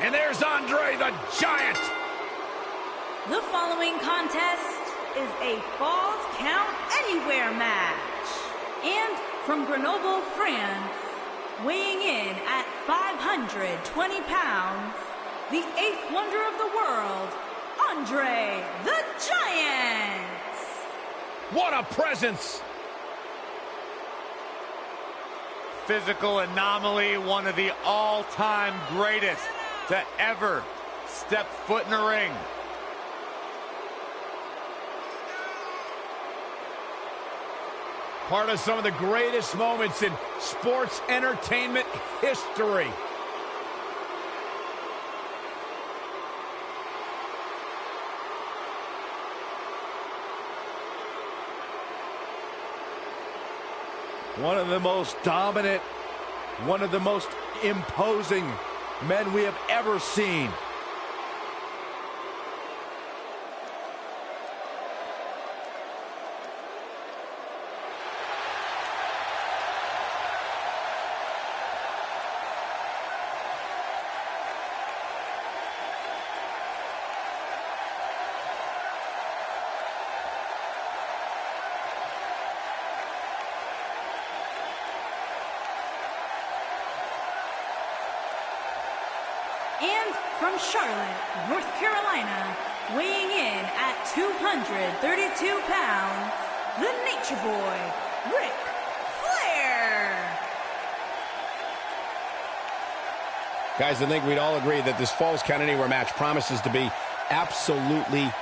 And there's Andre the Giant. The following contest is a Falls Count Anywhere match. And from Grenoble, France, weighing in at 520 pounds, the eighth wonder of the world, Andre the Giant. What a presence. Physical anomaly, one of the all-time greatest to ever step foot in a ring. Part of some of the greatest moments in sports entertainment history. One of the most dominant, one of the most imposing men we have ever seen. And from Charlotte, North Carolina, weighing in at 232 pounds, the Nature Boy, Ric Flair. Guys, I think we'd all agree that this Falls Count Anywhere match promises to be absolutely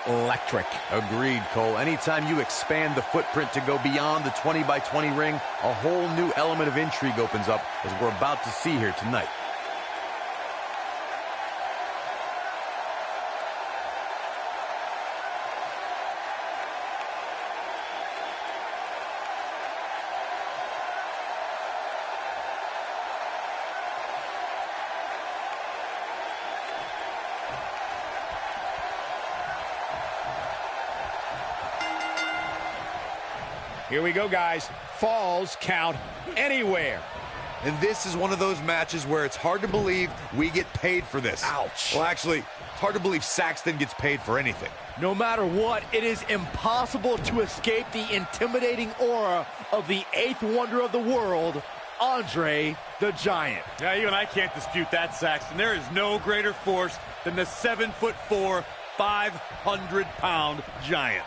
electric. Agreed, Cole. Anytime you expand the footprint to go beyond the 20 by 20 ring, a whole new element of intrigue opens up, as we're about to see here tonight. Here we go, guys. Falls Count Anywhere. And this is one of those matches where it's hard to believe we get paid for this. Ouch. Well, actually, it's hard to believe Saxton gets paid for anything. No matter what, it is impossible to escape the intimidating aura of the eighth wonder of the world, Andre the Giant. Yeah, you and I can't dispute that, Saxton. There is no greater force than the 7'4", 500-pound Giant.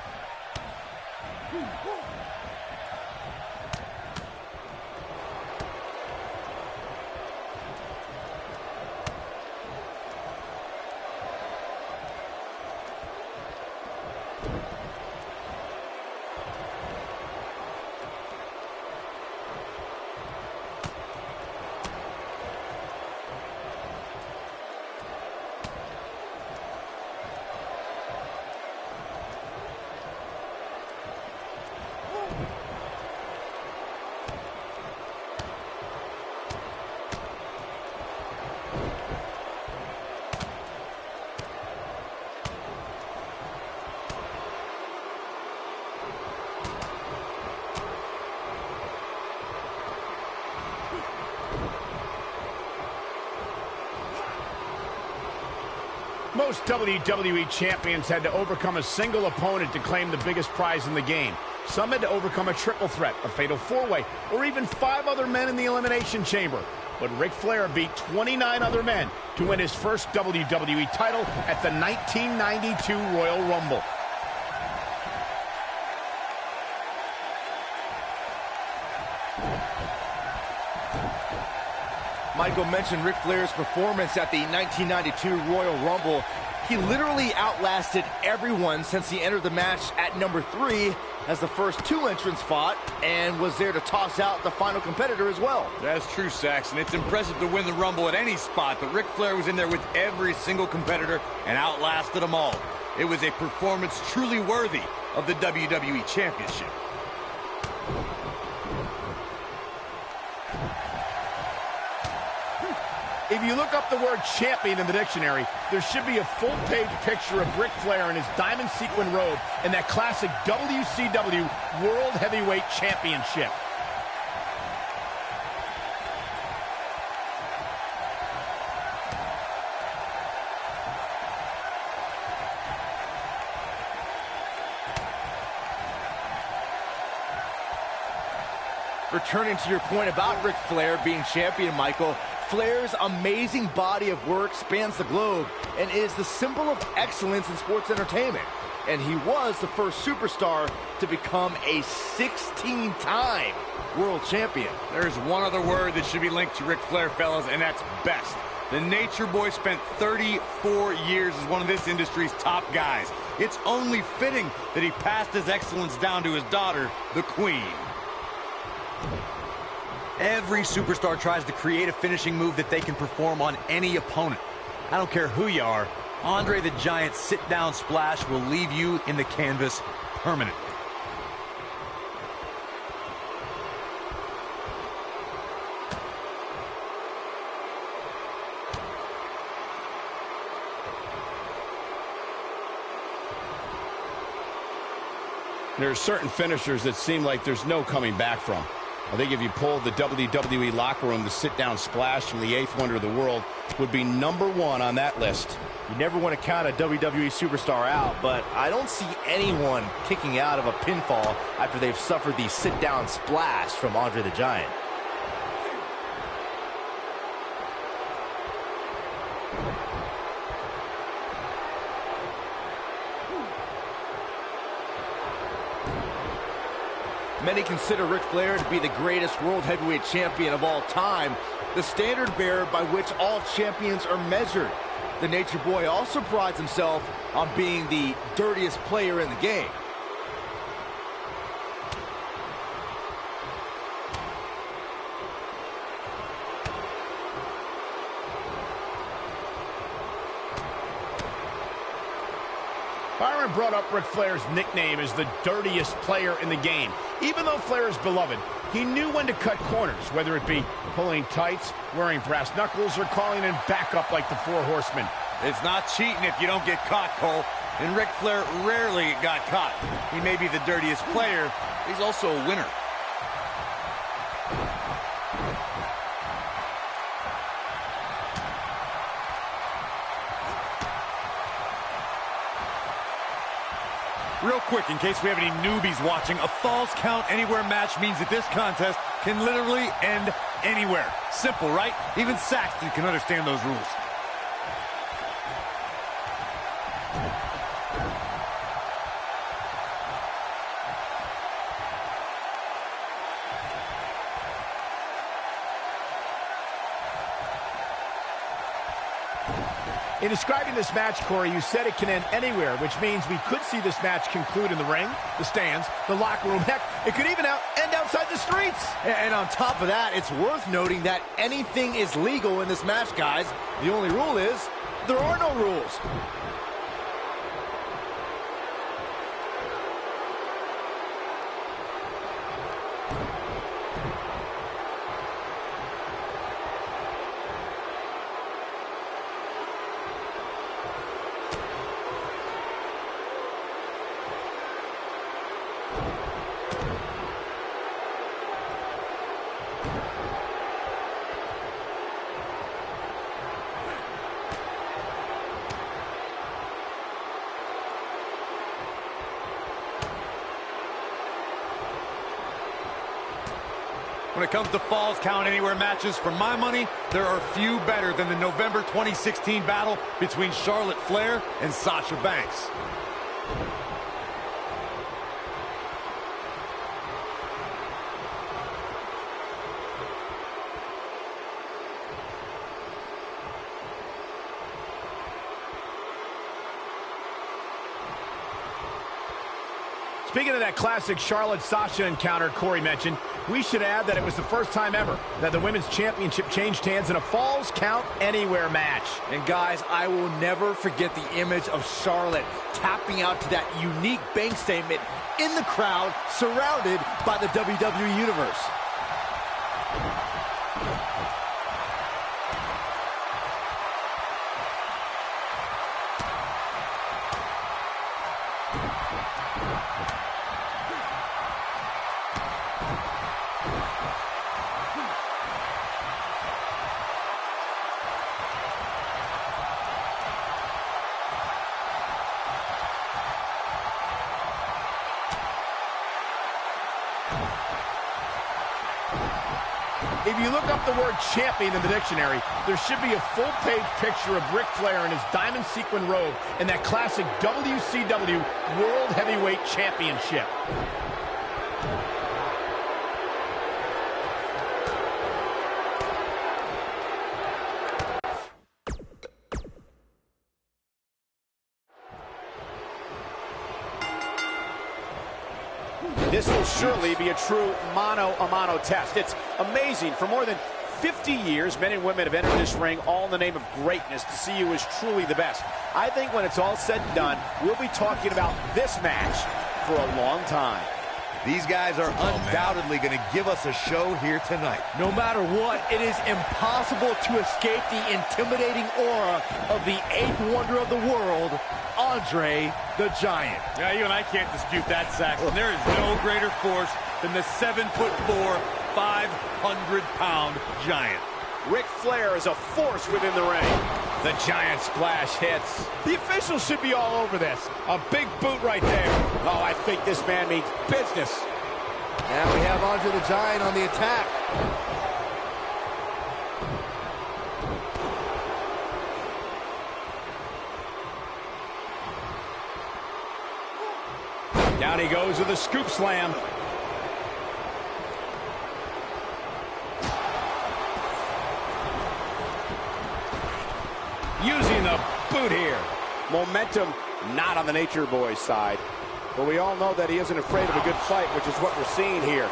Most WWE champions had to overcome a single opponent to claim the biggest prize in the game. Some had to overcome a triple threat, a fatal four-way, or even 5 other men in the Elimination Chamber. But Ric Flair beat 29 other men to win his first WWE title at the 1992 Royal Rumble. Michael mentioned Ric Flair's performance at the 1992 Royal Rumble. He literally outlasted everyone since he entered the match at number 3 as the first 2 entrants fought, and was there to toss out the final competitor as well. That's true, Saxon. It's impressive to win the Rumble at any spot, but Ric Flair was in there with every single competitor and outlasted them all. It was a performance truly worthy of the WWE Championship. If you look up the word champion in the dictionary, there should be a full-page picture of Ric Flair in his diamond sequin robe and that classic WCW World Heavyweight Championship. Returning to your point about Ric Flair being champion, Michael, Flair's amazing body of work spans the globe and is the symbol of excellence in sports entertainment. And he was the first superstar to become a 16-time world champion. There's one other word that should be linked to Ric Flair, fellas, and that's best. The Nature Boy spent 34 years as one of this industry's top guys. It's only fitting that he passed his excellence down to his daughter, the Queen. Every superstar tries to create a finishing move that they can perform on any opponent. I don't care who you are, Andre the Giant's sit-down splash will leave you in the canvas permanently. There are certain finishers that seem like there's no coming back from. I think if you pulled the WWE locker room, the sit-down splash from the eighth wonder of the world would be #1 on that list. You never want to count a WWE superstar out, but I don't see anyone kicking out of a pinfall after they've suffered the sit-down splash from Andre the Giant. Many consider Ric Flair to be the greatest world heavyweight champion of all time, the standard bearer by which all champions are measured. The Nature Boy also prides himself on being the dirtiest player in the game. Byron brought up Ric Flair's nickname as the dirtiest player in the game. Even though Flair is beloved, he knew when to cut corners, whether it be pulling tights, wearing brass knuckles, or calling in backup like the Four Horsemen. It's not cheating if you don't get caught, Cole. And Ric Flair rarely got caught. He may be the dirtiest player, but he's also a winner. Real quick, in case we have any newbies watching, a Falls Count Anywhere match means that this contest can literally end anywhere. Simple, right? Even Saxton can understand those rules. In describing this match, Corey, you said it can end anywhere, which means we could see this match conclude in the ring, the stands, the locker room. Heck, it could even end outside the streets. And on top of that, it's worth noting that anything is legal in this match, guys. The only rule is there are no rules. When it comes to Falls Count Anywhere matches, for my money, there are few better than the November 2016 battle between Charlotte Flair and Sasha Banks. Speaking of that classic Charlotte-Sasha encounter Corey mentioned, we should add that it was the first time ever that the Women's Championship changed hands in a Falls Count Anywhere match. And guys, I will never forget the image of Charlotte tapping out to that unique bank statement in the crowd, surrounded by the WWE Universe. If you look up the word champion in the dictionary, there should be a full-page picture of Ric Flair in his diamond sequin robe and that classic WCW World Heavyweight Championship. This will surely be a true mano-a-mano test. It's amazing. For more than 50 years, men and women have entered this ring all in the name of greatness to see who is truly the best. I think when it's all said and done, we'll be talking about this match for a long time. These guys are undoubtedly going to give us a show here tonight. No matter what, it is impossible to escape the intimidating aura of the eighth wonder of the world, Andre the Giant. Yeah, you and I can't dispute that, Saxton. There is no greater force than the 7'4", 500-pound Giant. Ric Flair is a force within the ring. The Giant splash hits. The officials should be all over this. A big boot right there. Oh, I think this man means business. Now we have Andre the Giant on the attack. Down he goes with a scoop slam. Using the boot here. Momentum not on the Nature Boy's side. But we all know that he isn't afraid of a good fight, which is what we're seeing here.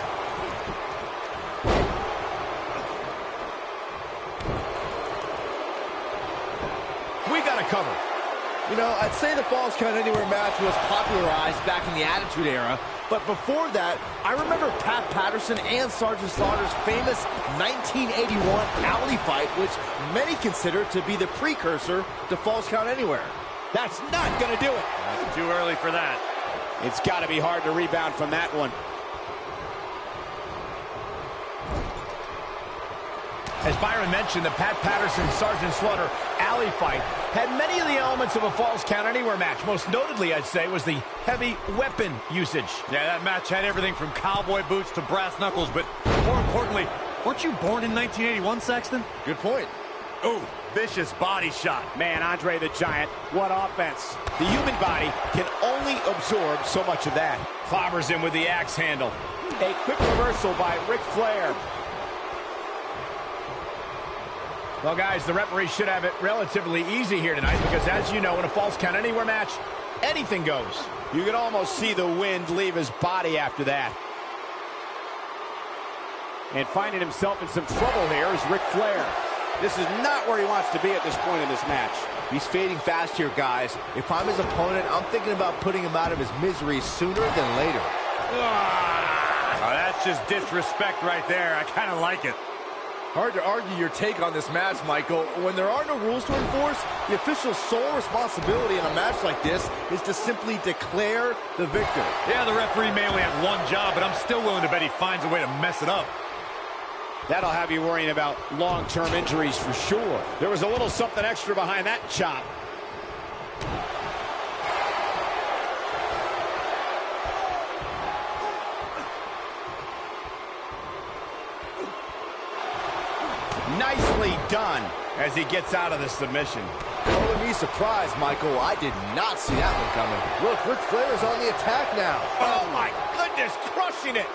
We got a cover. You know, I'd say the Falls Count Anywhere match was popularized back in the Attitude Era, but before that, I remember Pat Patterson and Sergeant Slaughter's famous 1981 alley fight, which many consider to be the precursor to Falls Count Anywhere. That's not going to do it. That's too early for that. It's got to be hard to rebound from that one. As Byron mentioned, the Pat Patterson-Sergeant Slaughter alley fight had many of the elements of a Falls Count Anywhere match. Most notably, I'd say, was the heavy weapon usage. Yeah, that match had everything from cowboy boots to brass knuckles, but more importantly, weren't you born in 1981, Sexton? Good point. Ooh, vicious body shot. Man, Andre the Giant, what offense. The human body can only absorb so much of that. Clobbers him with the axe handle. A quick reversal by Ric Flair. Well, guys, the referee should have it relatively easy here tonight because, as you know, in a Falls Count Anywhere match, anything goes. You can almost see the wind leave his body after that. And finding himself in some trouble here is Ric Flair. This is not where he wants to be at this point in this match. He's fading fast here, guys. If I'm his opponent, I'm thinking about putting him out of his misery sooner than later. Oh, that's just disrespect right there. I kind of like it. Hard to argue your take on this match, Michael. When there are no rules to enforce, the official's sole responsibility in a match like this is to simply declare the victor. Yeah, the referee may only have one job, but I'm still willing to bet he finds a way to mess it up. That'll have you worrying about long-term injuries for sure. There was a little something extra behind that chop. Nicely done as he gets out of the submission. Calling me surprised, Michael. I did not see that one coming. Look, Ric Flair is on the attack now. Oh, my goodness, crushing it.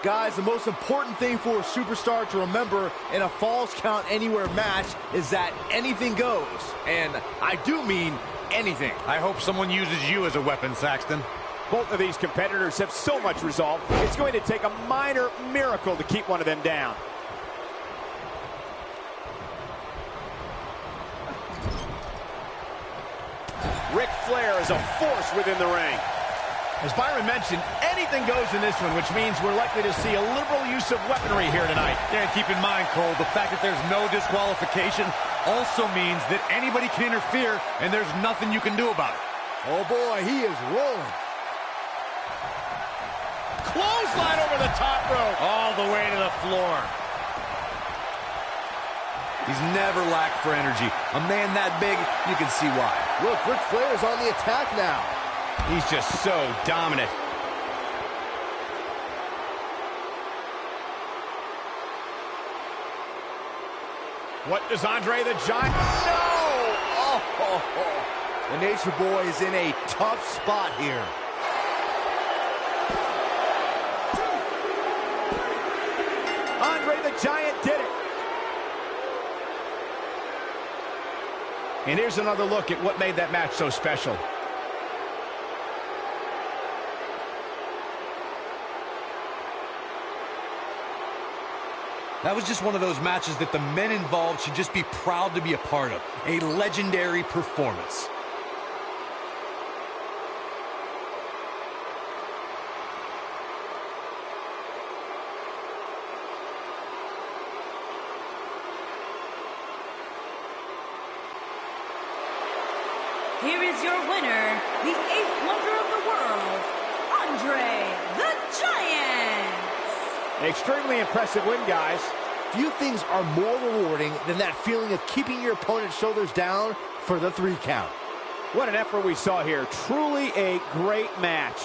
Guys, the most important thing for a superstar to remember in a Falls Count Anywhere match is that anything goes. And I do mean anything. I hope someone uses you as a weapon, Saxton. Both of these competitors have so much resolve, it's going to take a minor miracle to keep one of them down. Ric Flair is a force within the ring. As Byron mentioned, anything goes in this one, which means we're likely to see a liberal use of weaponry here tonight. Yeah, keep in mind, Cole, the fact that there's no disqualification also means that anybody can interfere, and there's nothing you can do about it. Oh, boy, he is rolling. Clothesline over the top rope. All the way to the floor. He's never lacked for energy. A man that big, you can see why. Look, Ric Flair's on the attack now. He's just so dominant. What does Andre the Giant? No! Oh. The Nature Boy is in a tough spot here. Andre the Giant did it. And here's another look at what made that match so special. That was just one of those matches that the men involved should just be proud to be a part of. A legendary performance. Here is your winner, the 8th wonder of the world, Andre the Giant. Extremely impressive win, guys. Few things are more rewarding than that feeling of keeping your opponent's shoulders down for the 3 count. What an effort we saw here. Truly a great match.